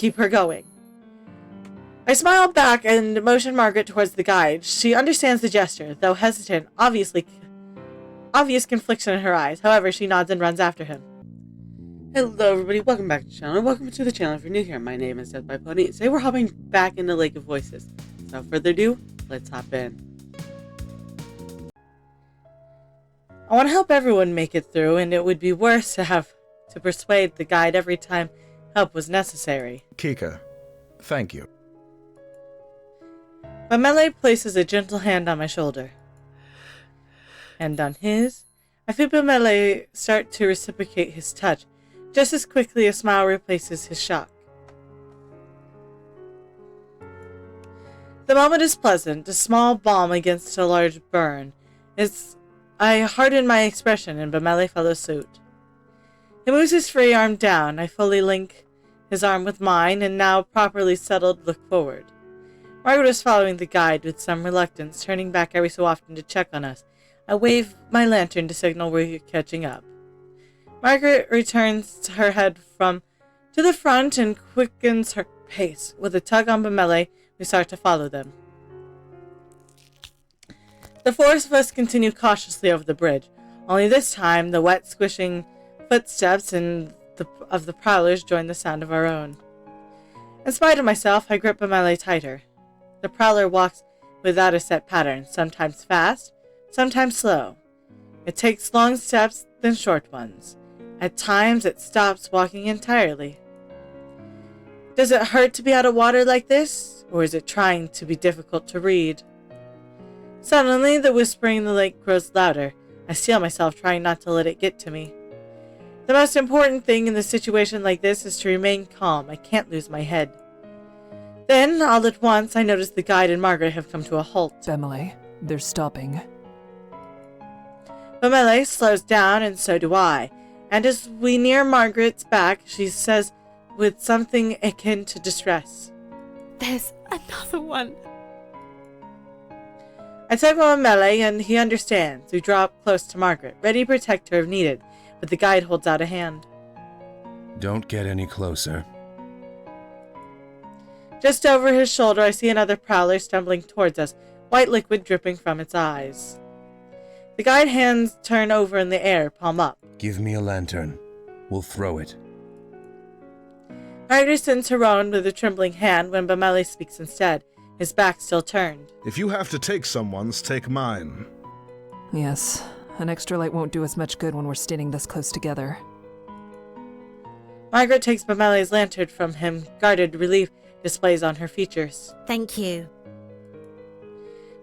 keep her going. I smiled back and motioned Margaret towards the guide. She understands the gesture, though hesitant, obvious confliction in her eyes. However, she nods and runs after him. Hello everybody, welcome back to the channel. Welcome to the channel if you're new here. My name is Death by Pony. Today we're hopping back into Lake of Voices. Without further ado, let's hop in. I want to help everyone make it through, and it would be worse to have to persuade the guide every time help was necessary. Kika, thank you. Bamele places a gentle hand on my shoulder. And on his, I feel Bamele start to reciprocate his touch. Just as quickly, a smile replaces his shock. The moment is pleasant, a small balm against a large burn. I harden my expression, and Bamele follows suit. He moves his free arm down. I fully link his arm with mine, and now properly settled, look forward. Margaret is following the guide with some reluctance, turning back every so often to check on us. I wave my lantern to signal we're catching up. Margaret returns her head to the front and quickens her pace. With a tug on Bamele, we start to follow them. The four of us continue cautiously over the bridge. Only this time, the wet, squishing footsteps of the prowlers join the sound of our own. In spite of myself, I grip Bamele tighter. The prowler walks without a set pattern, sometimes fast, sometimes slow. It takes long steps, then short ones. At times, it stops walking entirely. Does it hurt to be out of water like this, or is it trying to be difficult to read? Suddenly, the whispering in the lake grows louder. I steel myself, trying not to let it get to me. The most important thing in a situation like this is to remain calm. I can't lose my head. Then, all at once, I notice the guide and Margaret have come to a halt. Bamele, they're stopping. Bamele slows down, and so do I. And as we near Margaret's back, she says with something akin to distress, "There's another one." I tug on Bamele, and he understands. We draw up close to Margaret, ready to protect her if needed, but the guide holds out a hand. Don't get any closer. Just over his shoulder, I see another prowler stumbling towards us, white liquid dripping from its eyes. The guide hands turn over in the air, palm up. Give me a lantern. We'll throw it. Margaret sends her own with a trembling hand when Bamele speaks instead, his back still turned. If you have to take someone's, take mine. Yes, an extra light won't do us much good when we're standing this close together. Margaret takes Bamele's lantern from him, guarded relief displays on her features. Thank you.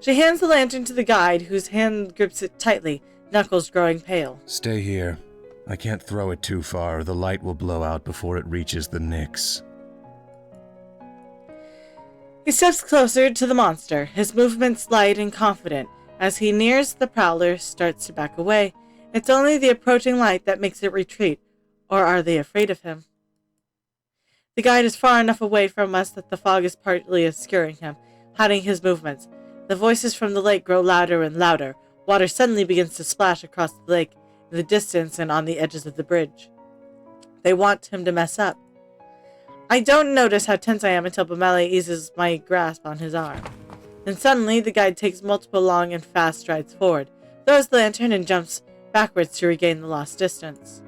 She hands the lantern to the guide, whose hand grips it tightly, knuckles growing pale. Stay here. I can't throw it too far, or the light will blow out before it reaches the Nyx. He steps closer to the monster, his movements light and confident. As he nears the prowler, starts to back away. It's only the approaching light that makes it retreat. Or are they afraid of him? The guide is far enough away from us that the fog is partly obscuring him, hiding his movements. The voices from the lake grow louder and louder. Water suddenly begins to splash across the lake, in the distance and on the edges of the bridge. They want him to mess up. I don't notice how tense I am until Bamele eases my grasp on his arm. Then suddenly, the guide takes multiple long and fast strides forward, throws the lantern, and jumps backwards to regain the lost distance.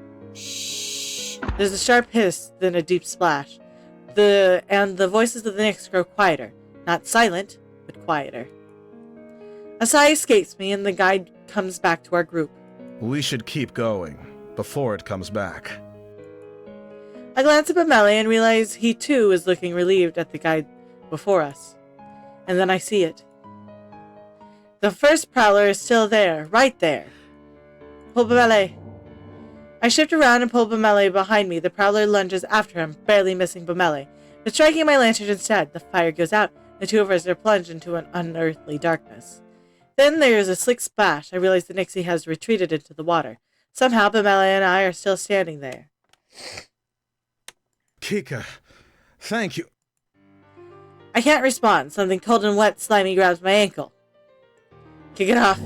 There's a sharp hiss, then a deep splash. And the voices of the Nyx grow quieter. Not silent, but quieter. A sigh escapes me, and the guide comes back to our group. We should keep going, before it comes back. I glance at Bamele and realize he too is looking relieved at the guide before us. And then I see it. The first prowler is still there, right there. Pull Bamele. I shift around and pull Bamele behind me. The prowler lunges after him, barely missing Bamele, but striking my lantern instead. The fire goes out, and the two of us are plunged into an unearthly darkness. Then there is a slick splash. I realize the Nixie has retreated into the water. Somehow, Bamele and I are still standing there. Kika, thank you. I can't respond. Something cold and wet, slimy grabs my ankle. Kick it off.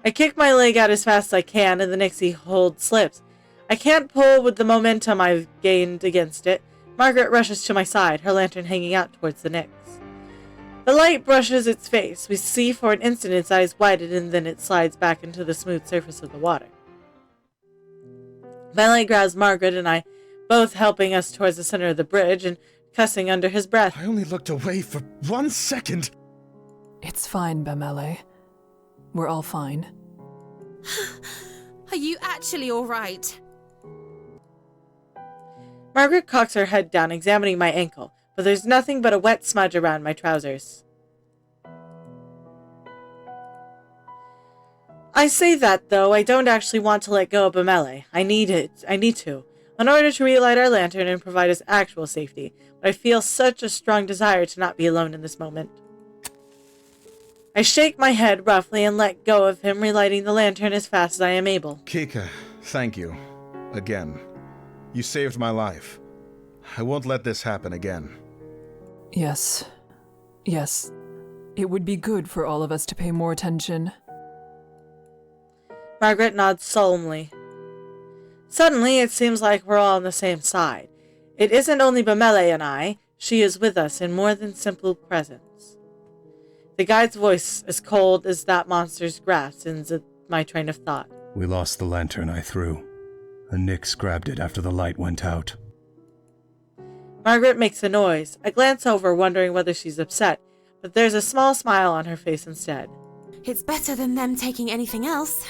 I kick my leg out as fast as I can, and the Nixie hold slips. I can't pull with the momentum I've gained against it. Margaret rushes to my side, her lantern hanging out towards the Nyx. The light brushes its face. We see for an instant its eyes widen, and then it slides back into the smooth surface of the water. Melee grabs Margaret and I, both helping us towards the center of the bridge and cussing under his breath. I only looked away for 1 second. It's fine, Bamele. We're all fine. Are you actually alright? Margaret cocks her head down, examining my ankle, but there's nothing but a wet smudge around my trousers. I say that, though, I don't actually want to let go of Bamele. I need to, in order to relight our lantern and provide us actual safety, but I feel such a strong desire to not be alone in this moment. I shake my head roughly and let go of him, relighting the lantern as fast as I am able. Kika, thank you. Again. You saved my life. I won't let this happen again. Yes. Yes. It would be good for all of us to pay more attention. Margaret nods solemnly. Suddenly, it seems like we're all on the same side. It isn't only Bamele and I. She is with us in more than simple presence. The guide's voice, as cold as that monster's grasp, ends my train of thought. We lost the lantern I threw. A Nyx grabbed it after the light went out. Margaret makes a noise. I glance over, wondering whether she's upset, but there's a small smile on her face instead. It's better than them taking anything else.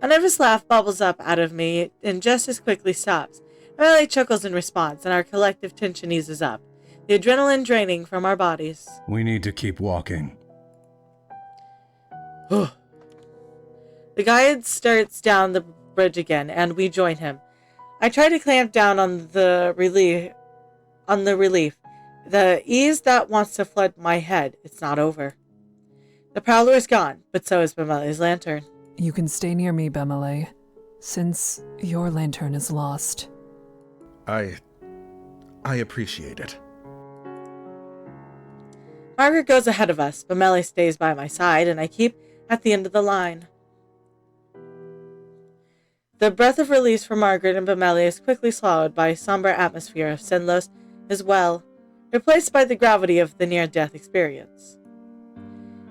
A nervous laugh bubbles up out of me and just as quickly stops. Emily chuckles in response, and our collective tension eases up, the adrenaline draining from our bodies. We need to keep walking. The guide starts down the bridge again, and we join him. I try to clamp down on the relief. The ease that wants to flood my head. It's not over. The prowler is gone, but so is Bamele's lantern. You can stay near me, Bamele, since your lantern is lost. I appreciate it. Margaret goes ahead of us. Bamele stays by my side, and I keep at the end of the line. The breath of release for Margaret and Bamele is quickly swallowed by a somber atmosphere of Senlos as well, replaced by the gravity of the near-death experience.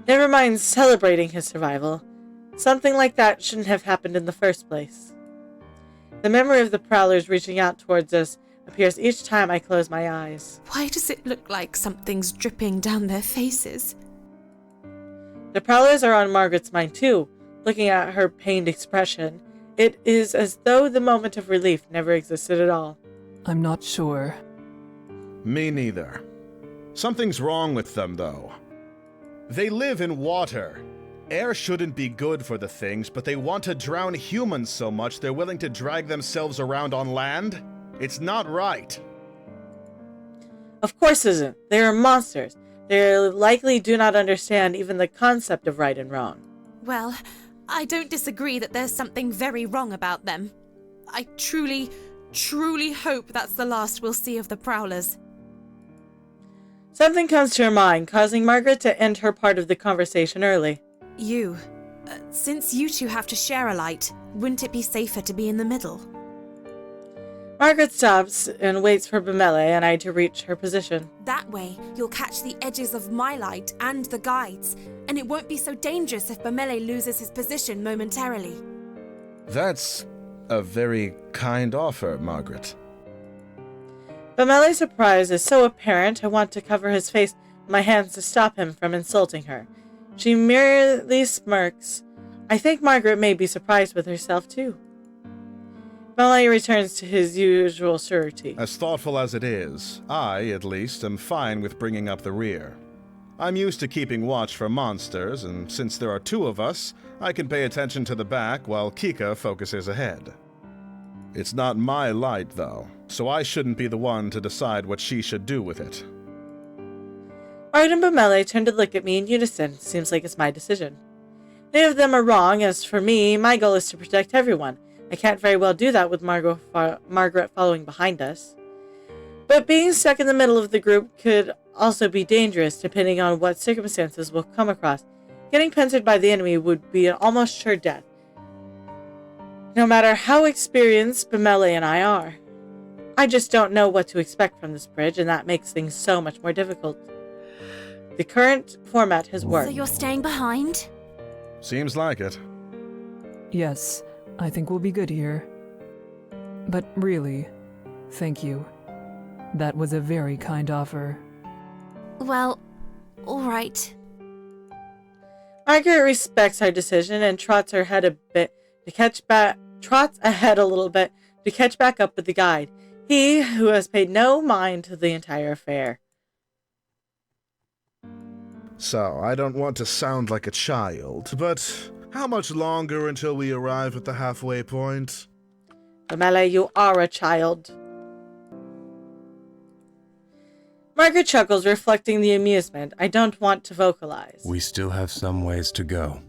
Never mind celebrating his survival. Something like that shouldn't have happened in the first place. The memory of the prowlers reaching out towards us appears each time I close my eyes. Why does it look like something's dripping down their faces? The prowlers are on Margaret's mind too. Looking at her pained expression, it is as though the moment of relief never existed at all. I'm not sure. Me neither. Something's wrong with them, though. They live in water. Air shouldn't be good for the things, but they want to drown humans so much they're willing to drag themselves around on land? It's not right. Of course isn't. They are monsters. They likely do not understand even the concept of right and wrong. Well, I don't disagree that there's something very wrong about them. I truly hope that's the last we'll see of the Prowlers. Something comes to her mind, causing Margaret to end her part of the conversation early. Since you two have to share a light, wouldn't it be safer to be in the middle? Margaret stops and waits for Bamele and I to reach her position. That way, you'll catch the edges of my light and the guides, and it won't be so dangerous if Bamele loses his position momentarily. That's a very kind offer, Margaret. Bamele's surprise is so apparent I want to cover his face with my hands to stop him from insulting her. She merely smirks. I think Margaret may be surprised with herself too. Bamele returns to his usual surety. As thoughtful as it is, I, at least, am fine with bringing up the rear. I'm used to keeping watch for monsters, and since there are two of us, I can pay attention to the back while Kika focuses ahead. It's not my light, though, so I shouldn't be the one to decide what she should do with it. Margaret and Bamele turn to look at me in unison. Seems like it's my decision. Neither of them are wrong. As for me, my goal is to protect everyone. I can't very well do that with Margaret following behind us. But being stuck in the middle of the group could also be dangerous, depending on what circumstances we'll come across. Getting pincered by the enemy would be an almost sure death. no matter how experienced Bemele and I are. I just don't know what to expect from this bridge, and that makes things so much more difficult. The current format has worked. So you're staying behind? Seems like it. Yes, I think we'll be good here. But really, thank you. That was a very kind offer. Well, alright. Margaret respects our decision and trots ahead a little bit to catch back up with the guide. He who has paid no mind to the entire affair. So, I don't want to sound like a child, but how much longer until we arrive at the halfway point? Bemele, you are a child. Margaret chuckles, reflecting the amusement. I don't want to vocalize. We still have some ways to go.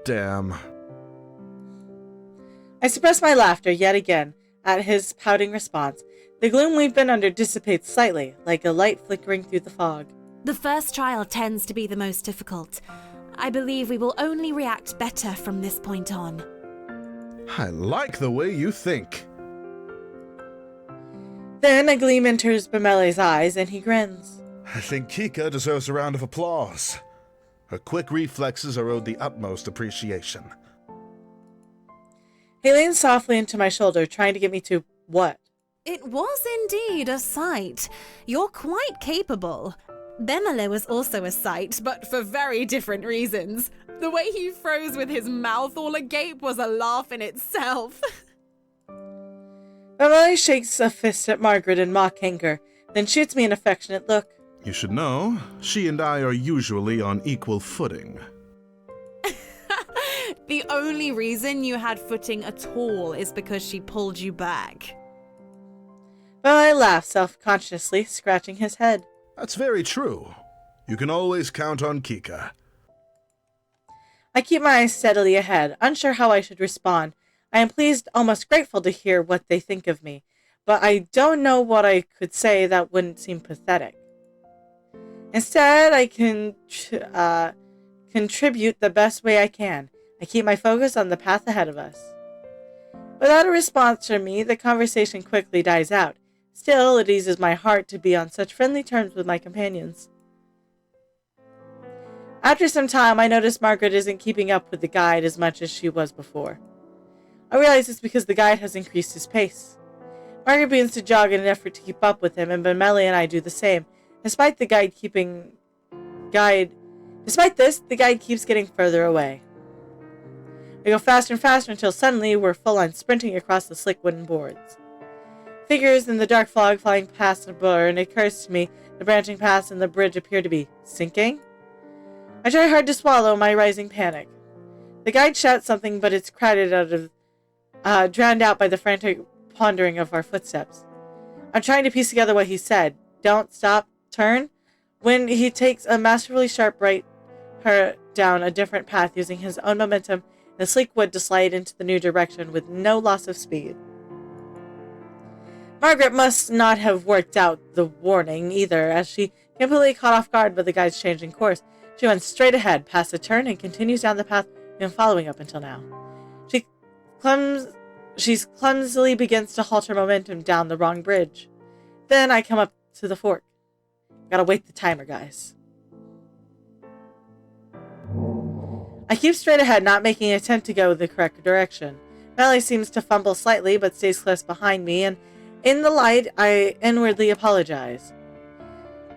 Damn. I suppress my laughter yet again at his pouting response. The gloom we've been under dissipates slightly, like a light flickering through the fog. The first trial tends to be the most difficult. I believe we will only react better from this point on. I like the way you think. Then a gleam enters Bemele's eyes, and he grins. I think Kika deserves a round of applause. Her quick reflexes are owed the utmost appreciation. He leans softly into my shoulder, trying to get me to what? It was indeed a sight. You're quite capable. Bemele was also a sight, but for very different reasons. The way he froze with his mouth all agape was a laugh in itself. Bemele shakes a fist at Margaret in mock anger, then shoots me an affectionate look. You should know, she and I are usually on equal footing. The only reason you had footing at all is because she pulled you back. Bemele laughs self-consciously, scratching his head. That's very true. You can always count on Kika. I keep my eyes steadily ahead, unsure how I should respond. I am pleased, almost grateful to hear what they think of me, but I don't know what I could say that wouldn't seem pathetic. Instead, I can contribute the best way I can. I keep my focus on the path ahead of us. Without a response from me, the conversation quickly dies out. Still, it eases my heart to be on such friendly terms with my companions. After some time, I notice Margaret isn't keeping up with the guide as much as she was before. I realize it's because the guide has increased his pace. Margaret begins to jog in an effort to keep up with him, and Bemele and I do the same. Despite this, the guide keeps getting further away. We go faster and faster until suddenly we're full-on sprinting across the slick wooden boards. Figures in the dark fog flying past a blur, and it occurs to me the branching paths and the bridge appear to be sinking. I try hard to swallow my rising panic. The guide shouts something, but it's drowned out by the frantic pondering of our footsteps. I'm trying to piece together what he said. Don't stop, turn. When he takes a masterfully sharp right her down a different path using his own momentum and the sleek wood to slide into the new direction with no loss of speed. Margaret must not have worked out the warning either, as she completely caught off guard by the guide's changing course. She went straight ahead, past a turn, and continues down the path we've been following up until now. She clumsily begins to halt her momentum down the wrong bridge. Then I come up to the fork. Gotta wait the timer, guys. I keep straight ahead, not making an attempt to go the correct direction. Bemele seems to fumble slightly, but stays close behind me, and in the light, I inwardly apologize.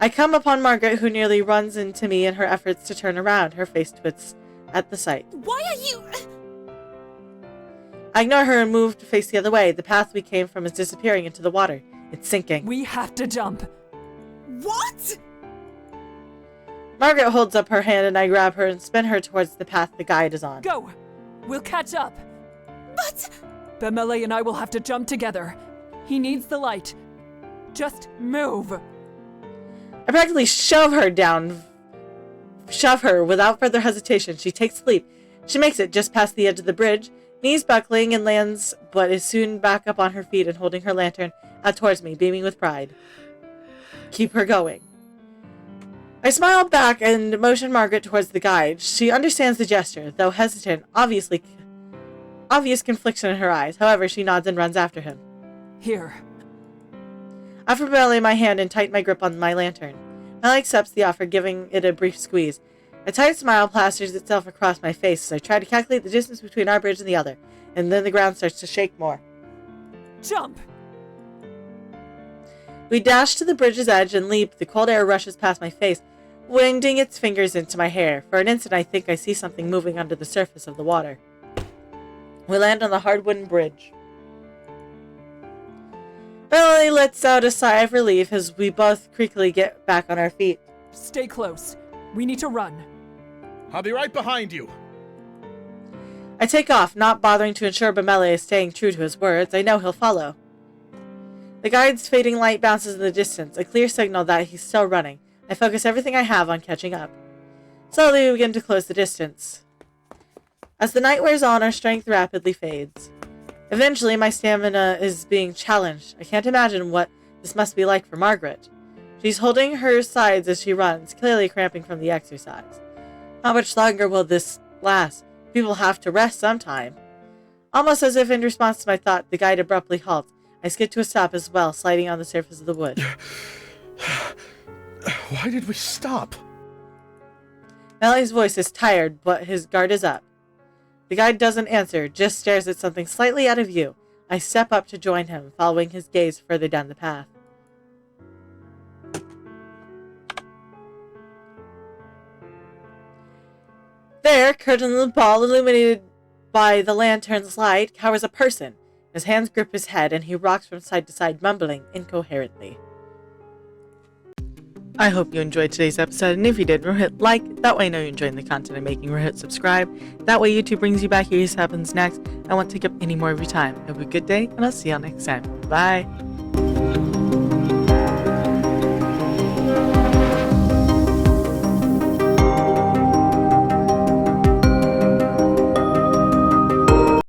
I come upon Margaret, who nearly runs into me in her efforts to turn around. Her face twists at the sight. Why are you... I ignore her and move to face the other way. The path we came from is disappearing into the water. It's sinking. We have to jump. What? Margaret holds up her hand and I grab her and spin her towards the path the guide is on. Go! We'll catch up. But... Bemele and I will have to jump together. He needs the light. Just move. I practically shove her without further hesitation. She takes the leap. She makes it just past the edge of the bridge, knees buckling, and lands, but is soon back up on her feet and holding her lantern out towards me, beaming with pride. Keep her going. I smile back and motion Margaret towards the guide. She understands the gesture, though hesitant, obviously obvious confliction in her eyes. However, she nods and runs after him. Here. I offer Melee my hand and tighten my grip on my lantern. Melee accepts the offer, giving it a brief squeeze. A tight smile plasters itself across my face as I try to calculate the distance between our bridge and the other, and then the ground starts to shake more. Jump! We dash to the bridge's edge and leap. The cold air rushes past my face, winding its fingers into my hair. For an instant, I think I see something moving under the surface of the water. We land on the hard wooden bridge. Melee lets out a sigh of relief as we both creakily get back on our feet. Stay close. We need to run. I'll be right behind you. I take off, not bothering to ensure Melee is staying true to his words. I know he'll follow. The guide's fading light bounces in the distance, a clear signal that he's still running. I focus everything I have on catching up. Slowly, we begin to close the distance. As the night wears on, our strength rapidly fades. Eventually, my stamina is being challenged. I can't imagine what this must be like for Margaret. She's holding her sides as she runs, clearly cramping from the exercise. How much longer will this last? People have to rest sometime. Almost as if in response to my thought, the guide abruptly halts. I skid to a stop as well, sliding on the surface of the wood. Why did we stop? Melee's voice is tired, but his guard is up. The guide doesn't answer, just stares at something slightly out of view. I step up to join him, following his gaze further down the path. There, curtained in the ball, illuminated by the lantern's light, cowers a person. His hands grip his head, and he rocks from side to side, mumbling incoherently. I hope you enjoyed today's episode, and if you did, hit like. That way I know you're enjoying the content I'm making. Hit subscribe. That way YouTube brings you back. Here's what happens next. I won't take up any more of your time. Have a good day, and I'll see y'all next time. Bye.